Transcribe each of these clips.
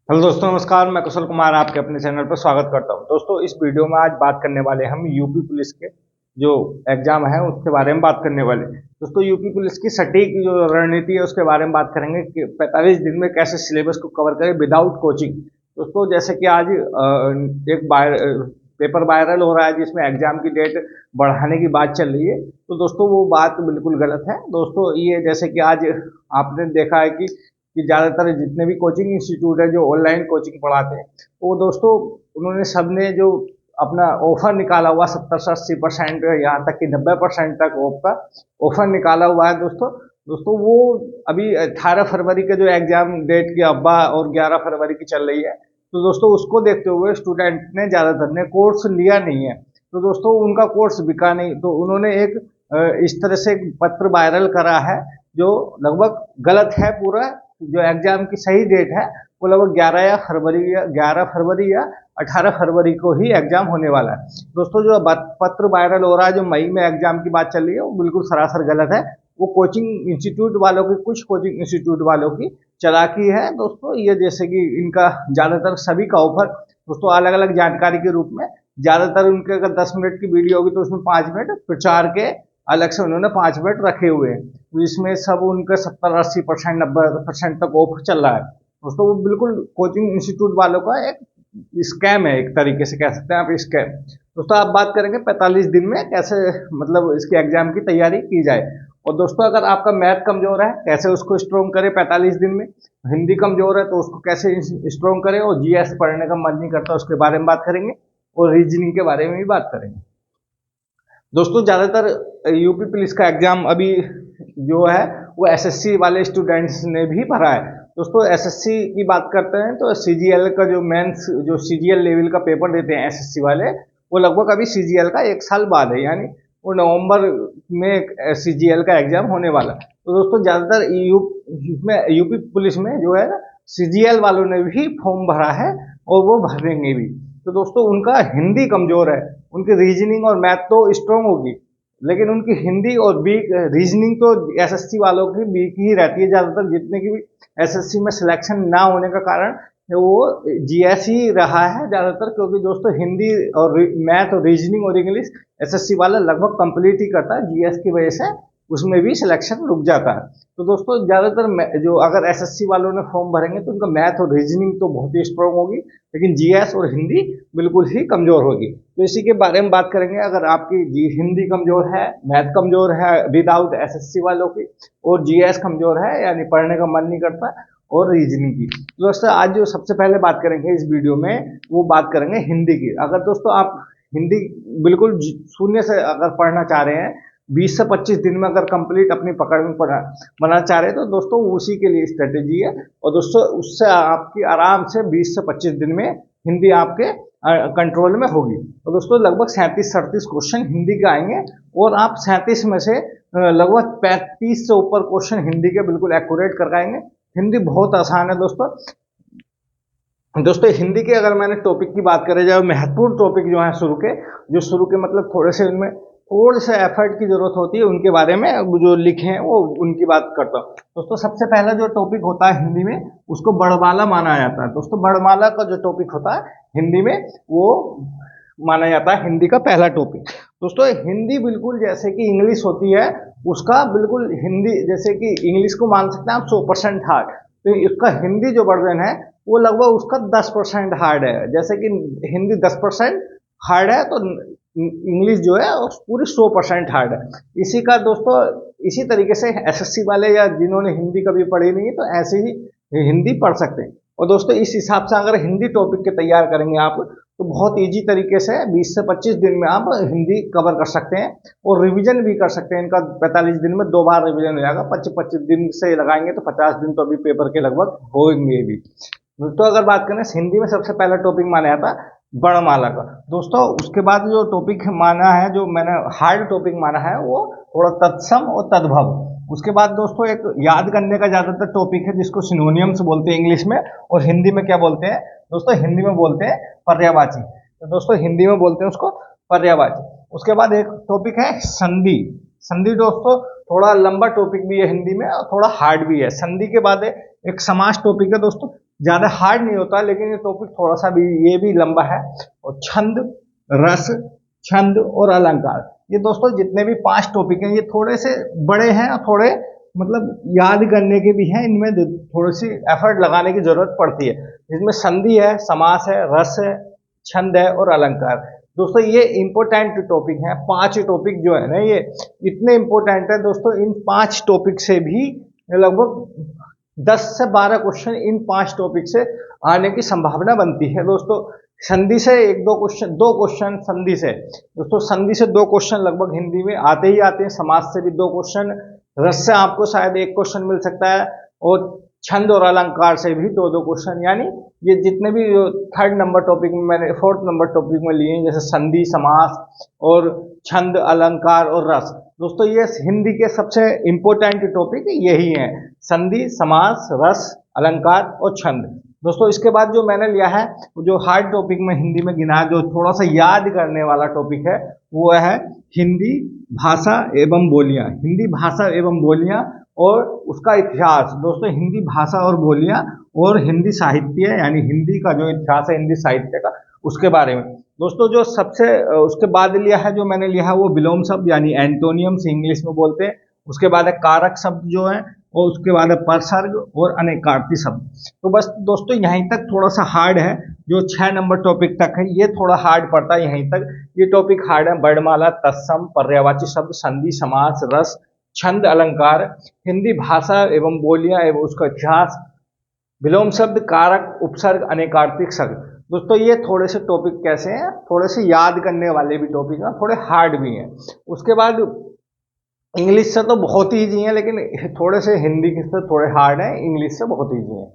Hello दोस्तों, नमस्कार। मैं कुशल कुमार आपके अपने चैनल पर स्वागत करता हूं। दोस्तों, इस वीडियो में आज बात करने वाले हम यूपी पुलिस के जो एग्जाम है उसके बारे में बात करने वाले हैं। दोस्तों, यूपी पुलिस की सटीक जो रणनीति है उसके बारे में बात करेंगे कि 45 दिन में कैसे सिलेबस को कवर करें विदाउट कोचिंग। दोस्तों, जैसे कि आज एक पेपर वायरल हो रहा है जिसमें एग्जाम की डेट बढ़ाने की बात चल रही है, तो दोस्तों वो बात बिल्कुल गलत है। दोस्तों, ये जैसे कि आज आपने देखा है कि ज़्यादातर जितने भी कोचिंग इंस्टीट्यूट है जो ऑनलाइन कोचिंग पढ़ाते हैं, वो दोस्तों उन्होंने सबने जो अपना ऑफर निकाला हुआ 70 से 80%, यहाँ तक कि 90% तक ऑफ का ऑफर निकाला हुआ है। दोस्तों वो अभी 18 फरवरी के जो एग्जाम डेट की अफवाह और 11 फरवरी की चल रही है, तो दोस्तों उसको देखते हुए स्टूडेंट ने ज़्यादातर ने कोर्स लिया नहीं है। तो दोस्तों उनका कोर्स बिका नहीं, तो उन्होंने एक इस तरह से एक पत्र वायरल करा है जो लगभग गलत है। पूरा जो एग्जाम की सही डेट है वो लगभग 11 फरवरी या 18 फरवरी को ही एग्जाम होने वाला है। दोस्तों, जो पत्र वायरल हो रहा है जो मई में एग्जाम की बात चल रही है वो बिल्कुल सरासर गलत है। वो कोचिंग इंस्टीट्यूट वालों की, कुछ कोचिंग इंस्टीट्यूट वालों की चालाकी है। दोस्तों, ये जैसे कि इनका ज़्यादातर सभी का ऑफर दोस्तों अलग अलग जानकारी के रूप में, ज़्यादातर उनके अगर 10 मिनट की वीडियो होगी तो उसमें 5 मिनट प्रचार के अलग से उन्होंने 5 मिनट रखे हुए हैं, तो इसमें सब उनका 70-80%, 90% तक ऑफ चल रहा है। दोस्तों, वो बिल्कुल कोचिंग इंस्टीट्यूट वालों का एक स्कैम है, एक तरीके से कह सकते हैं आप स्कैम। दोस्तों, आप बात करेंगे 45 दिन में कैसे मतलब इसके एग्जाम की तैयारी की जाए। और दोस्तों, अगर आपका मैथ कमजोर है कैसे उसको स्ट्रॉन्ग करें 45 दिन में, हिंदी कमजोर है तो उसको कैसे स्ट्रॉन्ग करें, और जीएस पढ़ने का मन नहीं करता उसके बारे में बात करेंगे, और रीजनिंग के बारे में भी बात करेंगे। दोस्तों, ज़्यादातर यूपी पुलिस का एग्जाम अभी जो है वो एसएससी वाले स्टूडेंट्स ने भी भरा है। दोस्तों, एसएससी की बात करते हैं तो सीजीएल का जो मेंस, जो सीजीएल लेवल का पेपर देते हैं एसएससी वाले, वो लगभग अभी सीजीएल का 1 साल बाद है, यानी वो नवंबर में सीजीएल का एग्जाम होने वाला है। तो दोस्तों, ज़्यादातर यूपी पुलिस में जो है सीजीएल वालों ने भी फॉर्म भरा है और वो भरेंगे भी। तो दोस्तों, उनका हिंदी कमजोर है, उनकी रीजनिंग और मैथ तो स्ट्रांग होगी, लेकिन उनकी हिंदी और वीक रीजनिंग तो एसएससी वालों की वीक ही रहती है। ज़्यादातर जितने की भी एसएससी में सिलेक्शन ना होने का कारण वो जीएस ही रहा है ज़्यादातर, क्योंकि दोस्तों हिंदी और मैथ और रीजनिंग और इंग्लिश एसएससी वाला लगभग कंप्लीट ही करता है, जीएस की वजह से उसमें भी सिलेक्शन रुक जाता है। तो दोस्तों, ज़्यादातर जो अगर एसएससी वालों ने फॉर्म भरेंगे तो उनका मैथ और रीजनिंग तो बहुत ही स्ट्रांग होगी, लेकिन जीएस और हिंदी बिल्कुल ही कमज़ोर होगी। तो इसी के बारे में बात करेंगे। अगर आपकी हिंदी कमज़ोर है, मैथ कमज़ोर है विदाउट एसएससी वालों की, और जीएस कमज़ोर है यानी पढ़ने का मन नहीं करता, और रीजनिंग की, तो दोस्तों आज जो सबसे पहले बात करेंगे इस वीडियो में वो बात करेंगे हिंदी की। अगर दोस्तों आप हिंदी बिल्कुल शून्य से अगर पढ़ना चाह रहे हैं, 20 से 25 दिन में अगर कंप्लीट अपनी पकड़ में बनाना चाह रहे हैं, तो दोस्तों उसी के लिए स्ट्रेटेजी है। और दोस्तों, उससे आपकी आराम से 20 से 25 दिन में हिंदी आपके कंट्रोल में होगी। तो दोस्तों, लगभग 37-38 क्वेश्चन हिंदी के आएंगे, और आप 37 में से लगभग 35 से ऊपर क्वेश्चन हिंदी के बिल्कुल एक्यूरेट करवाएंगे। हिंदी बहुत आसान है दोस्तों। हिंदी के अगर मैंने टॉपिक की बात करें जाए, महत्वपूर्ण टॉपिक जो है शुरू के मतलब थोड़े से इनमें थोड़े से एफर्ट की जरूरत होती है, उनके बारे में जो लिखे हैं वो उनकी बात करता हूँ। दोस्तों, सबसे पहला जो टॉपिक होता है हिंदी में उसको बड़माला माना जाता है। दोस्तों, बड़माला का जो टॉपिक होता है हिंदी में वो माना जाता है हिंदी का पहला टॉपिक। दोस्तों, हिंदी बिल्कुल जैसे कि इंग्लिश होती है, उसका बिल्कुल हिंदी जैसे कि इंग्लिश को मान सकते हैं आप 100% हार्ड, तो इसका हिंदी जो वर्जन है वो लगभग उसका 10% हार्ड है। जैसे कि हिंदी 10% हार्ड है, तो इंग्लिश जो है पूरी 100% हार्ड है। इसी का दोस्तों इसी तरीके से एसएससी वाले या जिन्होंने हिंदी कभी पढ़ी नहीं है तो ऐसे ही हिंदी पढ़ सकते हैं। और दोस्तों, इस हिसाब से अगर हिंदी टॉपिक के तैयार करेंगे आप, तो बहुत इजी तरीके से 20 से 25 दिन में आप हिंदी कवर कर सकते हैं, और रिवीजन भी कर सकते हैं। इनका 45 दिन में 2 बार रिवीजन हो जाएगा। 25-25 दिन से लगाएंगे तो 50 दिन तो अभी पेपर के लगभग होंगे भी। तो अगर बात करें हिंदी में सबसे पहला टॉपिक माना जाता है बड़माला का। दोस्तों, उसके बाद जो टॉपिक माना है, जो मैंने हार्ड टॉपिक माना है, वो थोड़ा तत्सम और तद्भव। उसके बाद दोस्तों एक याद करने का ज़्यादातर टॉपिक है जिसको सिनोनियम्स बोलते हैं इंग्लिश में, और हिंदी में क्या बोलते हैं दोस्तों, हिंदी में बोलते हैं पर्यायवाची। तो दोस्तों, हिंदी में बोलते हैं उसको पर्यायवाची। उसके बाद एक टॉपिक है संधि। संधि दोस्तों थोड़ा लंबा टॉपिक भी है हिंदी में और थोड़ा हार्ड भी है। संधि के बाद एक समास टॉपिक है दोस्तों। ज़्यादा हार्ड नहीं होता, लेकिन ये टॉपिक थोड़ा सा भी ये भी लंबा है। और छंद, रस, छंद और अलंकार, ये दोस्तों जितने भी 5 टॉपिक हैं ये थोड़े से बड़े हैं और थोड़े मतलब याद करने के भी हैं, इनमें थोड़ी सी एफर्ट लगाने की जरूरत पड़ती है। इसमें संधि है, समास है, रस है, छंद है और अलंकार। दोस्तों ये इंपॉर्टेंट टॉपिक है, 5 टॉपिक जो है ना ये इतने इंपॉर्टेंट है दोस्तों। इन 5 टॉपिक से भी लगभग 10 से 12 क्वेश्चन इन 5 टॉपिक से आने की संभावना बनती है दोस्तों। संधि से 2 क्वेश्चन संधि से दोस्तों, संधि से 2 क्वेश्चन लगभग हिंदी में आते ही आते हैं। समाज से भी 2 क्वेश्चन, रस से आपको शायद 1 क्वेश्चन मिल सकता है, और छंद और अलंकार से भी 2-2 क्वेश्चन। यानी ये जितने भी 3rd नंबर टॉपिक में मैंने 4th नंबर टॉपिक में लिए हैं, जैसे संधि, समास और छंद, अलंकार और रस, दोस्तों ये हिंदी के सबसे इंपॉर्टेंट टॉपिक यही हैं, संधि, समास, रस, अलंकार और छंद। दोस्तों इसके बाद जो मैंने लिया है जो हार्ड टॉपिक में हिंदी में गिना, जो थोड़ा सा याद करने वाला टॉपिक है, वो है हिंदी भाषा एवं बोलियां। हिंदी भाषा एवं बोलियां और उसका इतिहास। दोस्तों हिंदी भाषा और बोलियां और हिंदी साहित्य, यानी हिंदी का जो इतिहास है हिंदी साहित्य का, उसके बारे में। दोस्तों जो सबसे उसके बाद लिया है, जो मैंने लिया है वो विलोम शब्द यानी एंटोनियम्स इंग्लिश में बोलते हैं। उसके बाद है कारक शब्द जो है, और उसके बाद है परसर्ग और अनेकार्थी शब्द। तो बस दोस्तों यहीं तक थोड़ा सा हार्ड है, जो 6 नंबर टॉपिक तक है ये थोड़ा हार्ड पड़ता है यहीं तक। ये टॉपिक हार्ड है, वर्णमाला, तत्सम, पर्यायवाची शब्द, संधि, समास, रस, छंद, अलंकार, हिंदी भाषा एवं बोलियां एवं उसका इतिहास, विलोम शब्द, कारक, उपसर्ग, अनेकार्थिक शब्द। दोस्तों ये थोड़े से टॉपिक कैसे हैं, थोड़े से याद करने वाले भी टॉपिक हैं, थोड़े हार्ड भी हैं। उसके बाद इंग्लिश से तो बहुत ही ईजी है, लेकिन थोड़े से हिंदी से थोड़े हार्ड है, इंग्लिश से बहुत ईजी है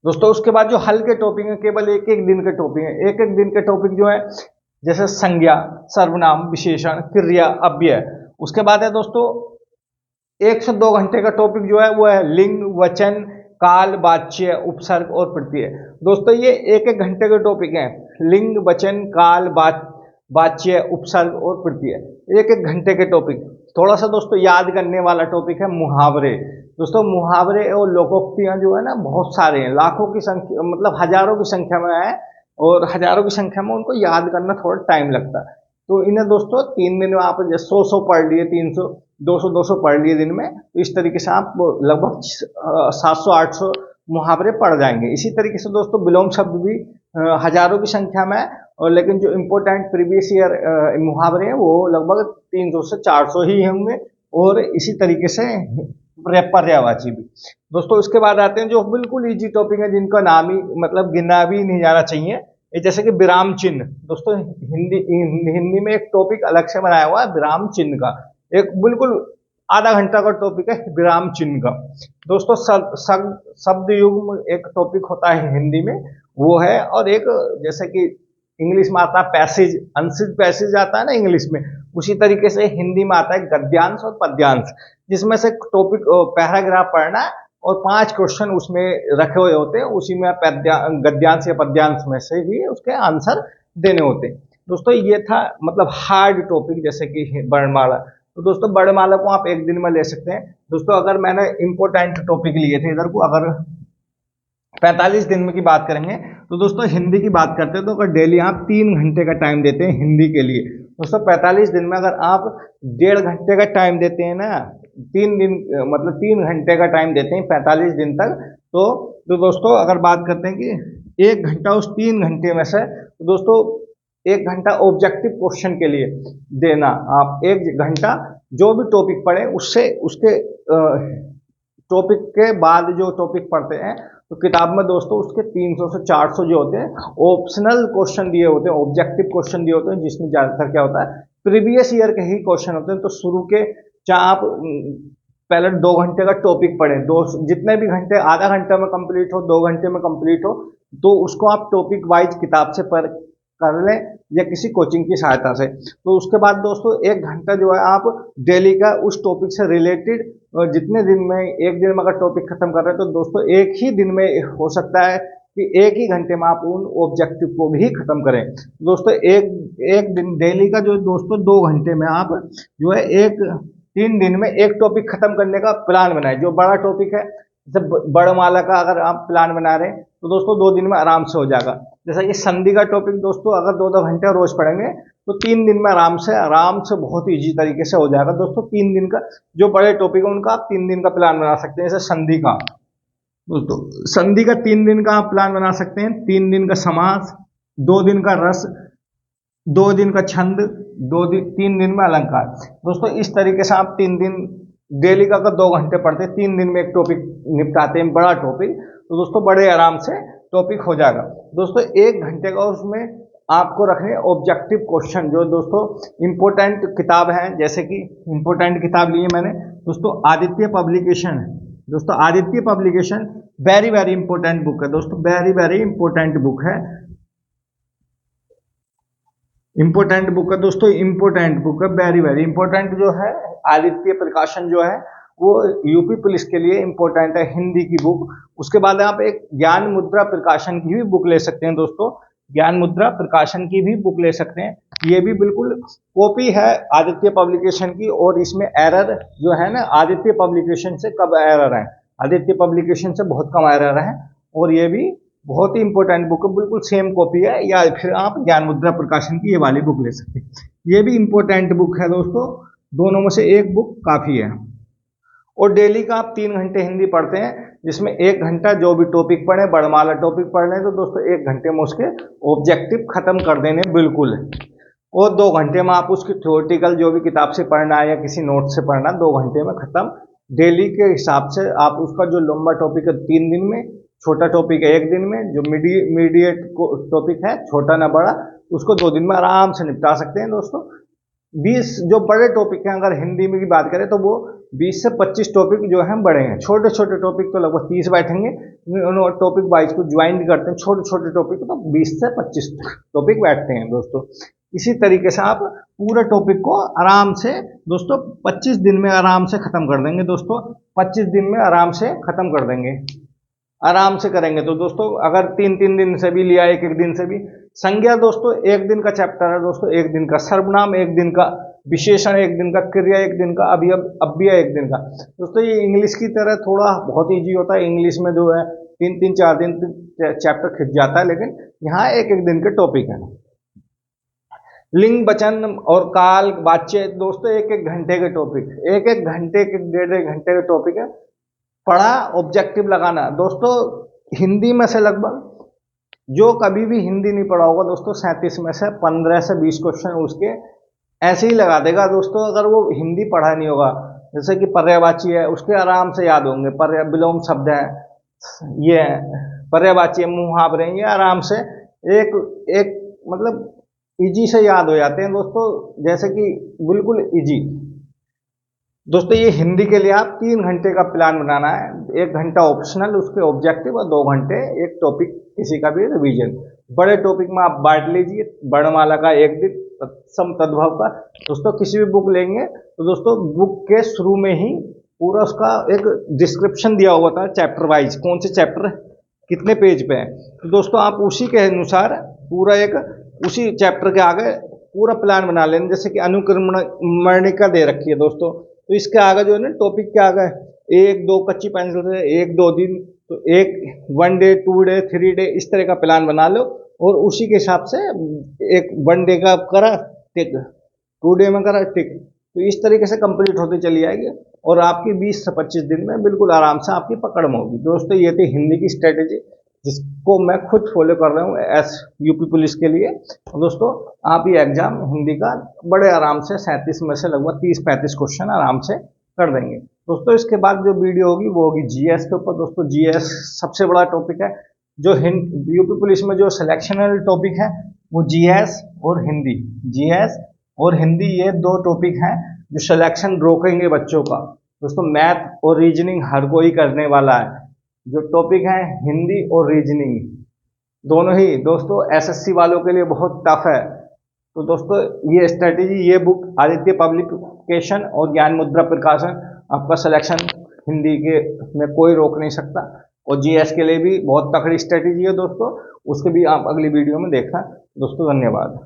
दोस्तों। उसके बाद जो हल्के टॉपिक है, केवल 1-1 दिन के टॉपिक है। 1-1 दिन के टॉपिक जो है, जैसे संज्ञा, सर्वनाम, विशेषण, क्रिया, अव्यय। उसके बाद है दोस्तों 1 से 2 घंटे का टॉपिक जो है वो है लिंग, वचन, काल, वाच्य, उपसर्ग और प्रत्यय। दोस्तों ये 1-1 घंटे के टॉपिक हैं, लिंग, वचन, काल, वाच्य, उपसर्ग और प्रत्यय, 1-1 घंटे के टॉपिक। थोड़ा सा दोस्तों याद करने वाला टॉपिक है मुहावरे। दोस्तों मुहावरे और लोकोक्तियां जो है ना बहुत सारे हैं, लाखों की संख्या, मतलब हजारों की संख्या में है, और हजारों की संख्या में उनको याद करना थोड़ा टाइम लगता है। तो इन्हें दोस्तों 3 दिन में आप 100 पढ़ लिए, 300, 200 पढ़ लिए दिन में, तो इस तरीके से आप लगभग 700-800 मुहावरे पढ़ जाएंगे। इसी तरीके से दोस्तों विलोम शब्द भी हजारों की संख्या में है, और लेकिन जो इम्पोर्टेंट प्रीवियस ईयर मुहावरे हैं वो लगभग 300 से 400 ही होंगे, और इसी तरीके से पर्यायवाची भी। दोस्तों इसके बाद आते हैं जो बिल्कुल इजी टॉपिक है, जिनका नाम ही मतलब गिना भी नहीं जाना चाहिए, जैसे कि विराम चिन्ह। दोस्तों हिंदी में एक टॉपिक अलग से बनाया हुआ है विराम चिन्ह का, एक बिल्कुल आधा घंटा का टॉपिक है विराम चिन्ह का। दोस्तों शब्द युग्म एक टॉपिक होता है हिंदी में, वो है। और एक जैसे कि इंग्लिश में आता है पैसेज, अनसिड पैसेज आता है ना इंग्लिश में, उसी तरीके से हिंदी में आता है गद्यांश और पद्यांश, जिसमें से टॉपिक पैराग्राफ पढ़ना है और 5 क्वेश्चन उसमें रखे हुए होते हैं, उसी में गद्यांश या पद्यांश में से ही उसके आंसर देने होते हैं। दोस्तों ये था मतलब हार्ड टॉपिक, जैसे कि वर्णमाला। तो दोस्तों वर्णमाला को आप 1 दिन में ले सकते हैं। दोस्तों अगर मैंने इंपॉर्टेंट टॉपिक लिए थे इधर को, अगर 45 दिन में की बात करेंगे, तो दोस्तों हिंदी की बात करते हैं, तो अगर डेली आप 3 घंटे का टाइम देते हैं हिंदी के लिए, दोस्तों 45 दिन में अगर आप 1.5 घंटे का टाइम देते हैं ना, 3 दिन मतलब 3 घंटे का टाइम देते हैं 45 दिन तक, तो दोस्तों अगर बात करते हैं कि 1 घंटा उस 3 घंटे में से, तो दोस्तों 1 घंटा ऑब्जेक्टिव क्वेश्चन के लिए देना। आप 1 घंटा जो भी टॉपिक पढ़े उससे उसके टॉपिक के बाद जो टॉपिक पढ़ते हैं, तो किताब में दोस्तों उसके 300 से 400 जो होते हैं ऑप्शनल क्वेश्चन दिए होते हैं, ऑब्जेक्टिव क्वेश्चन दिए होते हैं, जिसमें ज़्यादातर क्या होता है प्रीवियस ईयर के ही क्वेश्चन होते हैं। तो शुरू के चाहे आप पहले 2 घंटे का टॉपिक पढ़ें, जितने भी घंटे, आधा घंटे में कंप्लीट हो, 2 घंटे में कंप्लीट हो, तो उसको आप टॉपिक वाइज किताब से पढ़ कर लें या किसी कोचिंग की सहायता से। तो उसके बाद दोस्तों 1 घंटा जो है आप डेली का उस टॉपिक से रिलेटेड, जितने दिन में, 1 दिन में अगर टॉपिक खत्म कर रहे हैं, तो दोस्तों 1 ही दिन में हो सकता है कि 1 ही घंटे में आप उन ऑब्जेक्टिव को भी खत्म करें। दोस्तों एक दिन डेली का जो दोस्तों 2 घंटे में आप जो है 3 दिन में एक टॉपिक खत्म करने का प्लान बनाएं। जो बड़ा टॉपिक है, जैसे वर्णमाला का अगर आप प्लान बना रहे हैं, तो दोस्तों 2 दिन में आराम से हो जाएगा। जैसा कि संधि का टॉपिक दोस्तों अगर 2-2 घंटे रोज पढ़ेंगे तो 3 दिन में आराम से बहुत ईजी तरीके से हो जाएगा दोस्तों। 3 दिन का जो बड़े टॉपिक है उनका आप 3 दिन का प्लान बना सकते हैं। जैसे संधि का दोस्तों, संधि का 3 दिन का आप प्लान बना सकते हैं। 3 दिन का समास, 2 दिन का रस, 2 दिन का छंद, 3 दिन में अलंकार। दोस्तों इस तरीके से आप 3 दिन डेली का अगर 2 घंटे पढ़ते हैं, 3 दिन में एक टॉपिक निपटाते हैं, बड़ा टॉपिक, तो दोस्तों बड़े आराम से टॉपिक हो जाएगा। दोस्तों 1 घंटे का उसमें आपको रखने ऑब्जेक्टिव क्वेश्चन, जो दोस्तों इंपॉर्टेंट किताब है, जैसे कि इंपॉर्टेंट किताब ली है मैंने दोस्तों आदित्य पब्लिकेशन है। दोस्तों Aditya publication very very important book है दोस्तों, वेरी वेरी इंपॉर्टेंट बुक है, इंपॉर्टेंट बुक है दोस्तों, इंपॉर्टेंट बुक है, वेरी वेरी इंपॉर्टेंट जो है आदित्य प्रकाशन जो है वो यूपी पुलिस के लिए इंपॉर्टेंट है, हिंदी की बुक। उसके बाद आप एक ज्ञान मुद्रा प्रकाशन की भी बुक ले सकते हैं दोस्तों, ज्ञान मुद्रा प्रकाशन की भी बुक ले सकते हैं। ये भी बिल्कुल कॉपी है आदित्य पब्लिकेशन की, और इसमें एरर जो है ना आदित्य पब्लिकेशन से कब एरर है, आदित्य पब्लिकेशन से बहुत कम एरर है, और ये भी बहुत ही इंपॉर्टेंट बुक है, बिल्कुल सेम कॉपी है। या फिर आप ज्ञान मुद्रा प्रकाशन की ये वाली बुक ले सकते हैं, ये भी इंपॉर्टेंट बुक है दोस्तों। दोनों में से एक बुक काफी है। और डेली का आप 3 घंटे हिंदी पढ़ते हैं, जिसमें 1 घंटा जो भी टॉपिक पढ़े, बड़माला टॉपिक पढ़ लें तो दोस्तों 1 घंटे में उसके ऑब्जेक्टिव खत्म कर देने बिल्कुल। और 2 घंटे में आप उसकी थ्योरेटिकल जो भी किताब से पढ़ना है या किसी नोट से पढ़ना, 2 घंटे में खत्म। डेली के हिसाब से आप उसका जो लंबा टॉपिक है 3 दिन में, छोटा टॉपिक है 1 दिन में, जो मीडिएट टॉपिक है छोटा ना बड़ा, उसको 2 दिन में आराम से निपटा सकते हैं दोस्तों। 20 जो बड़े टॉपिक हैं, अगर हिंदी में की बात करें तो वो 20 से 25 टॉपिक जो हैं बड़े हैं। छोटे छोटे टॉपिक तो लगभग 30 बैठेंगे, टॉपिक वाइज को ज्वाइन करते हैं, छोटे छोटे टॉपिक तो 20 से 25 टॉपिक बैठते हैं दोस्तों। इसी तरीके से आप पूरे टॉपिक को आराम से दोस्तों 25 दिन में आराम से खत्म कर देंगे दोस्तों, 25 दिन में आराम से खत्म कर देंगे, आराम से करेंगे। तो दोस्तों अगर 3-3 दिन से भी लिया, 1-1 दिन से भी। संज्ञा दोस्तों 1 दिन का चैप्टर है दोस्तों, 1 दिन का। सर्वनाम 1 दिन का, विशेषण 1 दिन का, क्रिया 1 दिन का, अव्यय 1 दिन का। दोस्तों ये इंग्लिश की तरह थोड़ा बहुत ईजी होता है, इंग्लिश में जो है 3-3 4 दिन चैप्टर खिंच जाता है, लेकिन यहाँ 1-1 दिन के टॉपिक है। लिंग, वचन और काल, वाच्य दोस्तों 1-1 घंटे के टॉपिक, 1-1 घंटे के, 1.5 घंटे के टॉपिक है। पढ़ा, ऑब्जेक्टिव लगाना दोस्तों। हिंदी में से लगभग जो कभी भी हिंदी नहीं पढ़ा होगा दोस्तों, 37 में से 15 से 20 क्वेश्चन उसके ऐसे ही लगा देगा दोस्तों, अगर वो हिंदी पढ़ा नहीं होगा। जैसे कि पर्यायवाची है, उसके आराम से याद होंगे। विलोम शब्द है, ये पर्यायवाची, मुहावरे, ये आराम से एक मतलब इजी से याद हो जाते हैं दोस्तों, जैसे कि बिल्कुल इजी। दोस्तों ये हिंदी के लिए आप 3 घंटे का प्लान बनाना है, 1 घंटा ऑप्शनल उसके ऑब्जेक्टिव, और 2 घंटे एक टॉपिक किसी का भी रिवीजन। बड़े टॉपिक में आप बांट लीजिए, वर्णमाला का 1 दिन, सम तद्भव का। दोस्तों किसी भी बुक लेंगे तो दोस्तों बुक के शुरू में ही पूरा उसका एक डिस्क्रिप्शन दिया हुआ था, चैप्टर वाइज, कौन से चैप्टर कितने पेज पे है। तो दोस्तों आप उसी के अनुसार पूरा एक उसी चैप्टर के आगे पूरा प्लान बना लेंगे। जैसे कि अनुक्रमणिका दे रखी है दोस्तों, तो इसके आगे जो है ना टॉपिक के आगे 1-2 कच्ची पेंसिल से 1-2 दिन, तो 1 डे 2 डे 3 डे इस तरह का प्लान बना लो, और उसी के हिसाब से 1 डे का करा टिक, 2 डे में करा टिक, तो इस तरीके से कंप्लीट होती चली जाएगी, और आपकी 20 से 25 दिन में बिल्कुल आराम से आपकी पकड़ में होगी। दोस्तों ये थी हिंदी की स्ट्रेटेजी, जिसको मैं खुद फॉलो कर रहा हूँ यूपी पुलिस के लिए। दोस्तों आप ये एग्जाम हिंदी का बड़े आराम से 37 में से लगभग 30-35 क्वेश्चन आराम से कर देंगे दोस्तों। इसके बाद जो वीडियो होगी वो होगी जीएस के ऊपर दोस्तों। जीएस सबसे बड़ा टॉपिक है, जो यूपी पुलिस में जो सिलेक्शनल टॉपिक है वो जीएस और हिंदी, जीएस और हिंदी, ये 2 टॉपिक हैं जो सिलेक्शन रोकेंगे बच्चों का दोस्तों। मैथ और रीजनिंग हर कोई करने वाला है, जो टॉपिक है हिंदी और रीजनिंग दोनों ही दोस्तों एसएससी वालों के लिए बहुत टफ है। तो दोस्तों ये स्ट्रेटेजी, ये बुक आदित्य पब्लिकेशन और ज्ञान मुद्रा प्रकाशन, आपका सिलेक्शन हिंदी के में कोई रोक नहीं सकता। और जीएस के लिए भी बहुत तगड़ी स्ट्रेटेजी है दोस्तों, उसके भी आप अगली वीडियो में देखना दोस्तों। धन्यवाद।